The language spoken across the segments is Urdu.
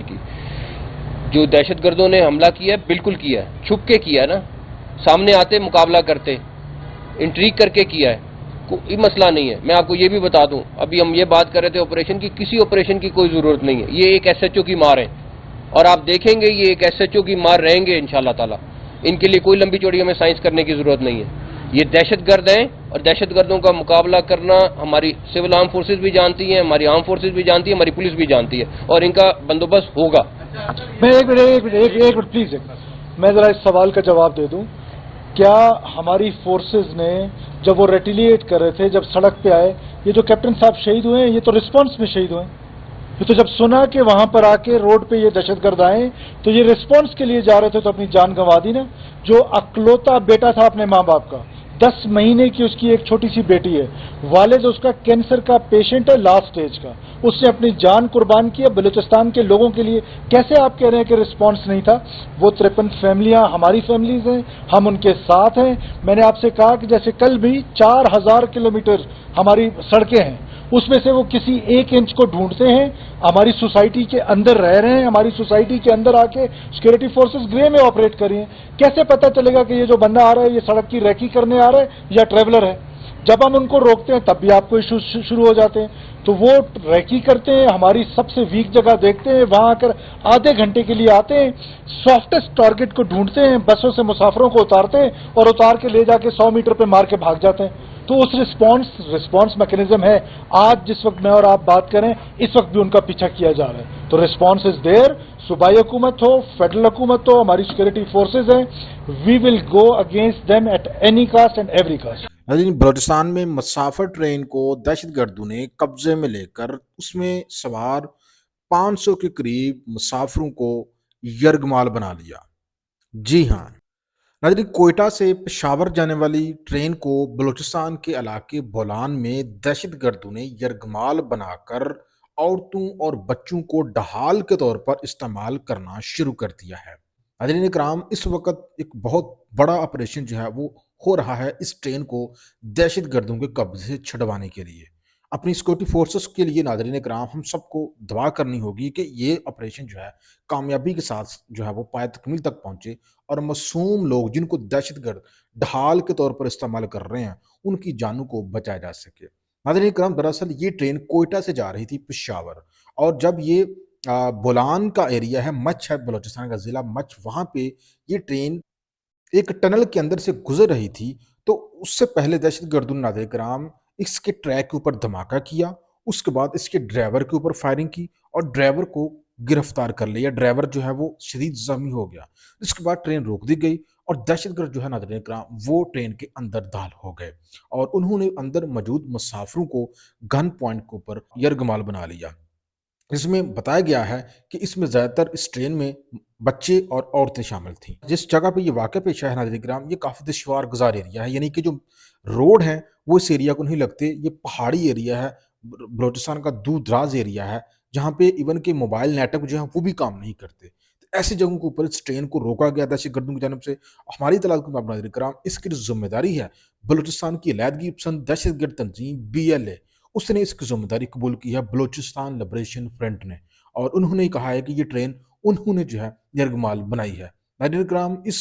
کی جو دہشت گردوں نے حملہ کیا ہے بالکل کیا ہے، چھپ کے کیا ہے نا، سامنے آتے مقابلہ کرتے، انٹریگ کر کے کیا ہے، کوئی مسئلہ نہیں ہے. میں آپ کو یہ بھی بتا دوں، ابھی ہم یہ بات کر رہے تھے آپریشن کی، کسی آپریشن کی کوئی ضرورت نہیں ہے. یہ ایک ایس ایچ او کی مار ہے اور آپ دیکھیں گے یہ ایک ایس ایچ او کی مار رہیں گے انشاءاللہ تعالی. ان کے لیے کوئی لمبی چوڑی ہمیں سائنس کرنے کی ضرورت نہیں ہے. یہ دہشت گرد ہیں اور دہشت گردوں کا مقابلہ کرنا ہماری سول آرم فورسز بھی جانتی ہیں، ہماری آرم فورسز بھی جانتی ہیں، ہماری پولیس بھی جانتی ہے اور ان کا بندوبست ہوگا. میں ایک منٹ پلیز، میں ذرا اس سوال کا جواب دے دوں. کیا ہماری فورسز نے جب وہ ریٹیلیٹ کر رہے تھے، جب سڑک پہ آئے، یہ جو کیپٹن صاحب شہید ہوئے ہیں یہ تو رسپانس میں شہید ہوئے ہیں. یہ تو جب سنا کہ وہاں پر آ کے روڈ پہ یہ دہشت گرد آئے تو یہ رسپانس کے لیے جا رہے تھے تو اپنی جان گنوا دی نا. جو اکلوتا بیٹا تھا اپنے ماں باپ کا، 10 مہینے کی اس کی ایک چھوٹی سی بیٹی ہے، والد اس کا کینسر کا پیشنٹ ہے لاسٹ سٹیج کا، اس نے اپنی جان قربان کی ہے بلوچستان کے لوگوں کے لیے. کیسے آپ کہہ رہے ہیں کہ رسپانس نہیں تھا؟ وہ 53 فیملیاں ہماری فیملیز ہیں، ہم ان کے ساتھ ہیں. میں نے آپ سے کہا کہ جیسے کل بھی 4000 کلومیٹر ہماری سڑکیں ہیں، اس میں سے وہ کسی 1 انچ کو ڈھونڈتے ہیں. ہماری سوسائٹی کے اندر رہ رہے ہیں، ہماری سوسائٹی کے اندر آ کے سیکورٹی فورسز گرے میں آپریٹ کر رہی ہیں. کیسے پتہ چلے گا کہ یہ جو بندہ آ رہا ہے یہ سڑک کی ریکی کرنے آ رہا ہے یا ٹریولر ہے؟ جب ہم ان کو روکتے ہیں تب بھی آپ کو ایشو شروع ہو جاتے ہیں. تو وہ ریکی کرتے ہیں، ہماری سب سے ویک جگہ دیکھتے ہیں، وہاں آ کر آدھے گھنٹے کے لیے آتے ہیں، سافٹسٹ ٹارگٹ کو ڈھونڈتے ہیں، بسوں سے مسافروں کو اتارتے ہیں اور اتار کے لے جا کے 100 میٹر پہ مار کے بھاگ جاتے ہیں. تو اس رسپانس میکنزم ہے. آج جس وقت میں اور آپ بات کریں اس وقت بھی ان کا پیچھا کیا جا رہا ہے. تو رسپانس از دیر. صوبائی حکومت ہو، فیڈرل حکومت ہو، ہماری سیکورٹی فورسز ہیں، we will go against them at any cost and every cost. لیکن بلوچستان میں مسافر ٹرین کو دہشت گردوں نے قبضے میں لے کر اس میں سوار 500 کے قریب مسافروں کو یرغمال بنا لیا. جی ہاں ناظرین، کوئٹہ سے پشاور جانے والی ٹرین کو بلوچستان کے علاقے بولان میں دہشت گردوں نے یرغمال بنا کر عورتوں اور بچوں کو ڈھال کے طور پر استعمال کرنا شروع کر دیا ہے. ناظرین کرام، اس وقت ایک بہت بڑا آپریشن جو ہے وہ ہو رہا ہے اس ٹرین کو دہشت گردوں کے قبضے سے چھڑوانے کے لیے. اپنی سیکورٹی فورسز کے لیے ناظرین کرام ہم سب کو دعا کرنی ہوگی کہ یہ آپریشن جو ہے کامیابی کے ساتھ جو ہے وہ پائے تکمیل تک پہنچے اور معصوم لوگ جن کو دہشت گرد ڈھال کے طور پر استعمال کر رہے ہیں ان کی جانوں کو بچایا جا سکے. ناظرین کرام، دراصل یہ ٹرین کوئٹہ سے جا رہی تھی پشاور، اور جب یہ بولان کا ایریا ہے، مچھ ہے بلوچستان کا ضلع مچھ، وہاں پہ یہ ٹرین ایک ٹنل کے اندر سے گزر رہی تھی. تو اس سے پہلے دہشت گردوں نے ناظرین کرام اس کے ٹریک کے اوپر دھماکہ کیا، اس کے بعد اس کے ڈرائیور کے اوپر فائرنگ کی اور ڈرائیور کو گرفتار کر لیا. ڈرائیور جو ہے وہ شدید زخمی ہو گیا. اس کے بعد ٹرین روک دی گئی اور دہشت گرد جو ہے ناظرین کرام وہ ٹرین کے اندر داخل ہو گئے اور انہوں نے اندر موجود مسافروں کو گن پوائنٹ کے اوپر یرغمال بنا لیا. اس میں بتایا گیا ہے کہ اس میں زیادہ تر اس ٹرین میں بچے اور عورتیں شامل تھیں. جس جگہ پہ یہ واقعہ پیش ہے ناظرین کرام، یہ کافی دشوار گزار ایریا ہے، یعنی کہ جو روڈ ہیں وہ اس ایریا کو نہیں لگتے. یہ پہاڑی ایریا ہے، بلوچستان کا دور دراز ایریا ہے جہاں پہ ایون کہ موبائل نیٹ ورک جو ہے وہ بھی کام نہیں کرتے. ایسی جگہوں کے اوپر اس ٹرین کو روکا گیا دہشت گردوں کی جانب سے. ہماری اطلاعات کو ناظرین کرام اس کی ذمہ داری ہے بلوچستان کی علیحدگی پسند دہشت گرد تنظیم BLA. اس نے اس کی ذمہ داری قبول کی ہے بلوچستان لبریشن فرنٹ نے، اور انہوں نے کہا ہے کہ یہ ٹرین انہوں نے جو ہے یرغمال بنائی ہے. ناظرین کرام، اس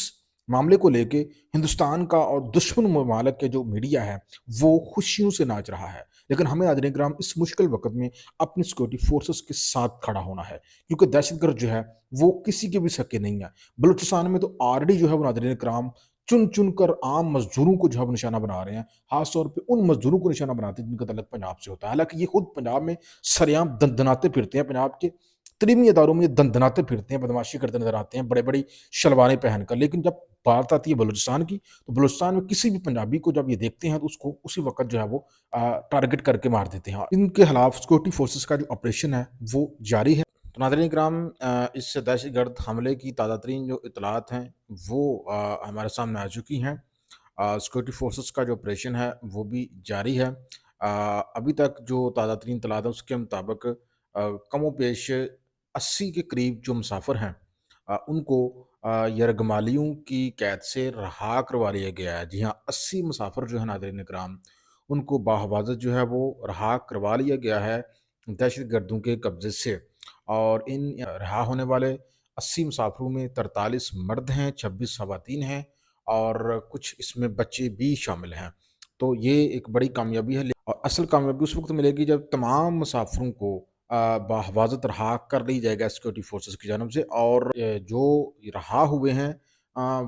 معاملے کو لے کے ہندوستان کا اور دشمن ممالک کے جو میڈیا ہے وہ خوشیوں سے ناچ رہا ہے، لیکن ہمیں ناظرین کرام اس مشکل وقت میں اپنی سیکورٹی فورسز کے ساتھ کھڑا ہونا ہے، کیونکہ دہشت گرد جو ہے وہ کسی کے بھی سکے نہیں ہے. بلوچستان میں تو آلریڈی جو ہے وہ ناظرین کرام چن چن کر عام مزدوروں کو جو ہے نشانہ بنا رہے ہیں، خاص طور پہ ان مزدوروں کو نشانہ بناتے ہیں جن کا تعلق پنجاب سے ہوتا ہے. حالانکہ یہ خود پنجاب میں سریعام دندناتے پھرتے ہیں، پنجاب کے تعلیمی اداروں میں یہ دندناتے پھرتے ہیں، بدماشی کرتے نظر آتے ہیں بڑے بڑی شلواریں پہن کر. لیکن جب بات آتی ہے بلوچستان کی تو بلوچستان میں کسی بھی پنجابی کو جب یہ دیکھتے ہیں تو اس کو اسی وقت جو ہے وہ ٹارگٹ کر کے مار دیتے ہیں. ان کے خلاف سیکورٹی فورسز کا جو آپریشن ہے وہ جاری ہے. تو ناظرین کرام، اس دہشت گرد حملے کی تازہ ترین جو اطلاعات ہیں وہ ہمارے سامنے آ چکی ہیں. سیکورٹی فورسز کا جو آپریشن ہے وہ بھی جاری ہے. ابھی تک جو تازہ ترین اطلاعات ہیں اس کے مطابق کم و بیش 80 کے قریب جو مسافر ہیں ان کو یرغمالیوں کی قید سے رہا کروا لیا گیا ہے. جی ہاں، 80 مسافر جو ہے ناظرین کرام ان کو بحفاظت جو ہے وہ رہا کروا لیا گیا ہے دہشت گردوں کے قبضے سے. اور ان رہا ہونے والے 80 مسافروں میں 43 مرد ہیں، 26 خواتین ہیں اور کچھ اس میں بچے بھی شامل ہیں۔ تو یہ ایک بڑی کامیابی ہے، اور اصل کامیابی اس وقت ملے گی جب تمام مسافروں کو بحفاظت رہا کر لی جائے گا سیکورٹی فورسز کی جانب سے، اور جو رہا ہوئے ہیں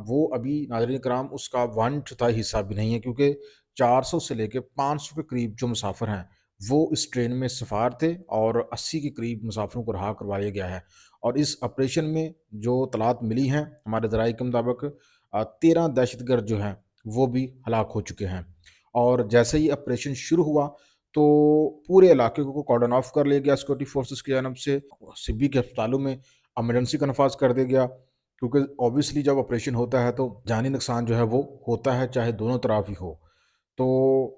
وہ ابھی ناظرین کرام اس کا 1/4 حصہ بھی نہیں ہے، کیونکہ 400 سے لے کے 500 کے قریب جو مسافر ہیں وہ اس ٹرین میں سوار تھے، اور 80 کے قریب مسافروں کو رہا کروایا گیا ہے۔ اور اس آپریشن میں جو اطلاعات ملی ہیں ہمارے ذرائع کے مطابق 13 دہشت گرد جو ہیں وہ بھی ہلاک ہو چکے ہیں۔ اور جیسے ہی آپریشن شروع ہوا تو پورے علاقے کو کارڈن آف کر لیا گیا سیکورٹی فورسز کی جانب سے، سبی کے ہسپتالوں میں ایمرجنسی کا نفاذ کر دیا گیا، کیونکہ اوبیسلی جب آپریشن ہوتا ہے تو جانی نقصان جو ہے وہ ہوتا ہے، چاہے دونوں طرف ہی ہو۔ تو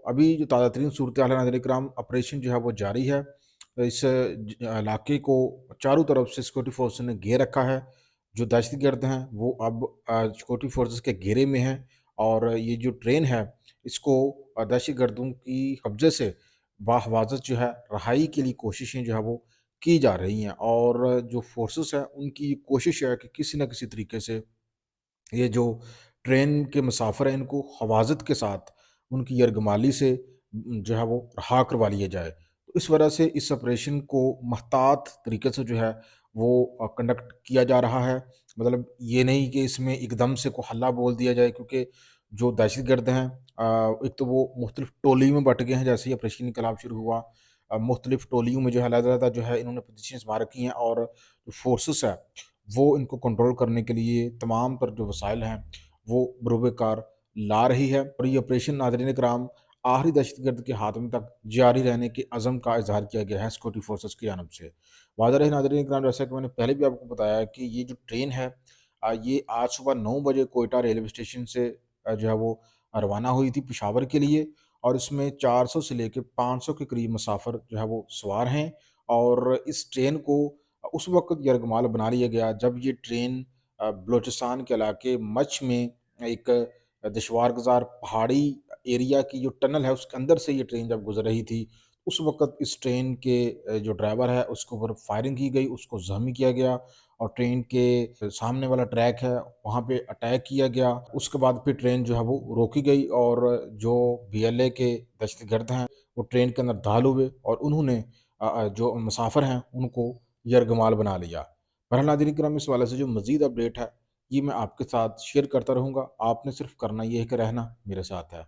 ابھی جو تازہ ترین صورتحال ہے ناظرین کرام، آپریشن جو ہے وہ جاری ہے، اس علاقے کو چاروں طرف سے سیکورٹی فورسز نے گھیر رکھا ہے۔ جو دہشت گرد ہیں وہ اب سیکورٹی فورسز کے گھیرے میں ہیں، اور یہ جو ٹرین ہے اس کو دہشت گردوں کی قبضے سے بحفاظت جو ہے رہائی کے لیے کوششیں جو ہے وہ کی جا رہی ہیں، اور جو فورسز ہیں ان کی کوشش ہے کہ کسی نہ کسی طریقے سے یہ جو ٹرین کے مسافر ہیں ان کو حفاظت کے ساتھ ان کی یرغمالی سے جو ہے وہ رہا کروا لیا جائے۔ تو اس وجہ سے اس آپریشن کو محتاط طریقے سے جو ہے وہ کنڈکٹ کیا جا رہا ہے، مطلب یہ نہیں کہ اس میں ایک دم سے کوئی حلہ بول دیا جائے، کیونکہ جو دہشت گرد ہیں ایک تو وہ مختلف ٹولیوں میں بٹ گئے ہیں، جیسے ہی آپریشن انقلاب شروع ہوا مختلف ٹولیوں میں جو ہے علیحدہ جو ہے انہوں نے پوزیشنز مار رکھی ہیں، اور جو فورسز ہے وہ ان کو کنٹرول کرنے کے لیے تمام تر جو وسائل ہیں وہ بروئے کار لا رہی ہے۔ اور یہ آپریشن ناظرین کرام آخری دہشت گرد کے ہاتھ تک جاری رہنے کے عزم کا اظہار کیا گیا ہے سیکورٹی فورسز کی جانب سے۔ واضح رہے ناظرین کرام، جیسا کہ میں نے پہلے بھی آپ کو بتایا ہے کہ یہ جو ٹرین ہے یہ آج صبح 9 بجے کوئٹہ ریلوے اسٹیشن سے جو ہے وہ روانہ ہوئی تھی پشاور کے لیے، اور اس میں 400 سے لے کے 500 کے قریب مسافر جو ہے وہ سوار ہیں۔ اور اس ٹرین کو اس وقت یرغمال بنا لیا گیا جب یہ ٹرین بلوچستان کے علاقے مچھ میں ایک دشوار گزار پہاڑی ایریا کی جو ٹنل ہے اس کے اندر سے یہ ٹرین جب گزر رہی تھی، اس وقت اس ٹرین کے جو ڈرائیور ہے اس کے اوپر فائرنگ کی گئی، اس کو زخمی کیا گیا، اور ٹرین کے سامنے والا ٹریک ہے وہاں پہ اٹیک کیا گیا۔ اس کے بعد پھر ٹرین جو ہے وہ روکی گئی، اور جو BLA کے دہشت گرد ہیں وہ ٹرین کے اندر داخل ہوئے، اور انہوں نے جو مسافر ہیں ان کو یرغمال بنا لیا۔ بہرحال ناظرین کرام، اس والے سے جو مزید اپڈیٹ ہے یہ میں آپ کے ساتھ شیئر کرتا رہوں گا، آپ نے صرف کرنا یہ ہے کہ رہنا میرے ساتھ ہے۔